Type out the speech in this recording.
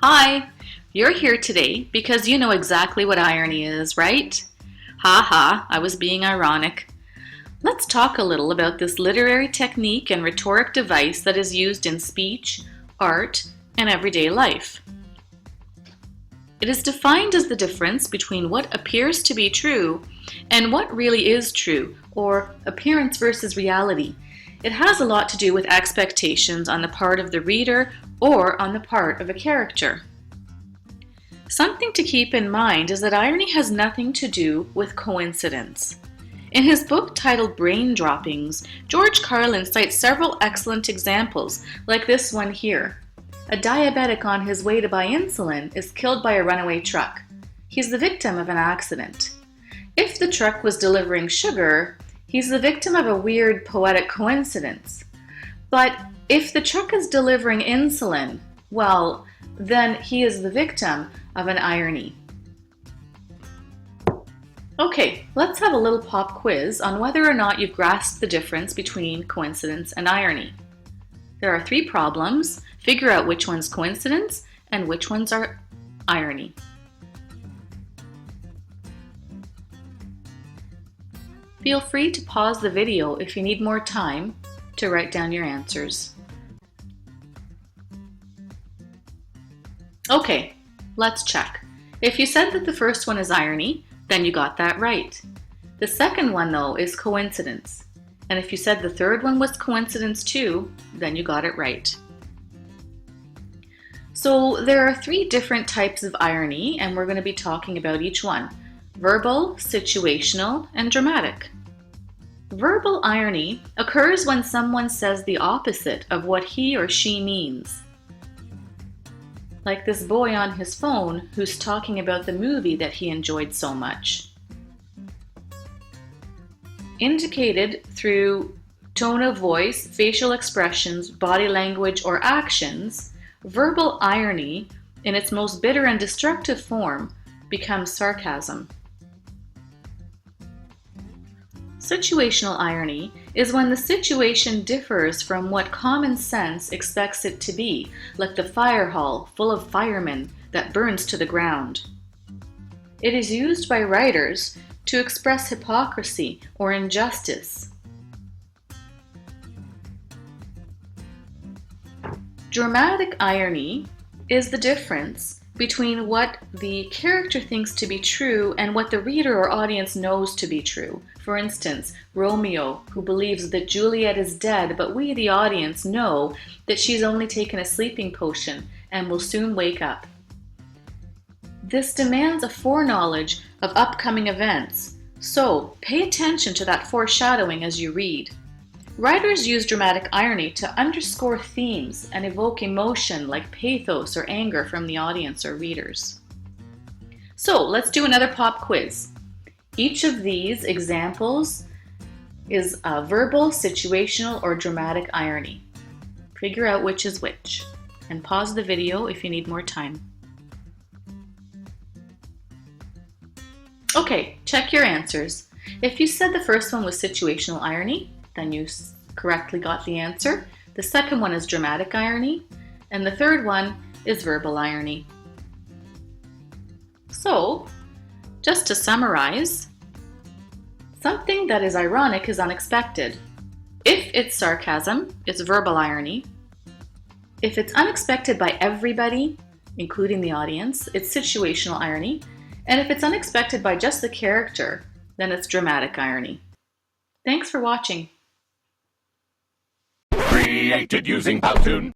Hi! You're here today because you know exactly what irony is, right? Ha ha, I was being ironic. Let's talk a little about this literary technique and rhetoric device that is used in speech, art, and everyday life. It is defined as the difference between what appears to be true and what really is true, or appearance versus reality. It has a lot to do with expectations on the part of the reader or on the part of a character. Something to keep in mind is that irony has nothing to do with coincidence. In his book titled Brain Droppings, George Carlin cites several excellent examples, like this one here. A diabetic on his way to buy insulin is killed by a runaway truck. He's the victim of an accident. If the truck was delivering sugar, he's the victim of a weird poetic coincidence. But if the truck is delivering insulin, well, then he is the victim of an irony. Okay, let's have a little pop quiz on whether or not you've grasped the difference between coincidence and irony. There are 3 problems. Figure out which one's coincidence and which ones are irony. Feel free to pause the video if you need more time to write down your answers. Okay, let's check. If you said that the first one is irony, then you got that right. The second one, though, is coincidence. And if you said the third one was coincidence too, then you got it right. So there are 3 different types of irony, and we're going to be talking about each one: verbal, situational, and dramatic. Verbal irony occurs when someone says the opposite of what he or she means. Like this boy on his phone who's talking about the movie that he enjoyed so much. Indicated through tone of voice, facial expressions, body language, or actions, verbal irony, in its most bitter and destructive form, becomes sarcasm. Situational irony is when the situation differs from what common sense expects it to be, like the fire hall full of firemen that burns to the ground. It is used by writers to express hypocrisy or injustice. Dramatic irony is the difference between what the character thinks to be true and what the reader or audience knows to be true. For instance, Romeo, who believes that Juliet is dead, but we, the audience, know that she's only taken a sleeping potion and will soon wake up. This demands a foreknowledge of upcoming events, so pay attention to that foreshadowing as you read. Writers use dramatic irony to underscore themes and evoke emotion like pathos or anger from the audience or readers. So let's do another pop quiz. Each of these examples is a verbal, situational, or dramatic irony. Figure out which is which, and pause the video if you need more time. Okay, check your answers. If you said the first one was situational irony, then you correctly got the answer. The second one is dramatic irony, and the third one is verbal irony. So, just to summarize, something that is ironic is unexpected. If it's sarcasm, it's verbal irony. If it's unexpected by everybody, including the audience, it's situational irony. And if it's unexpected by just the character, then it's dramatic irony. Thanks for watching. Created using Powtoon.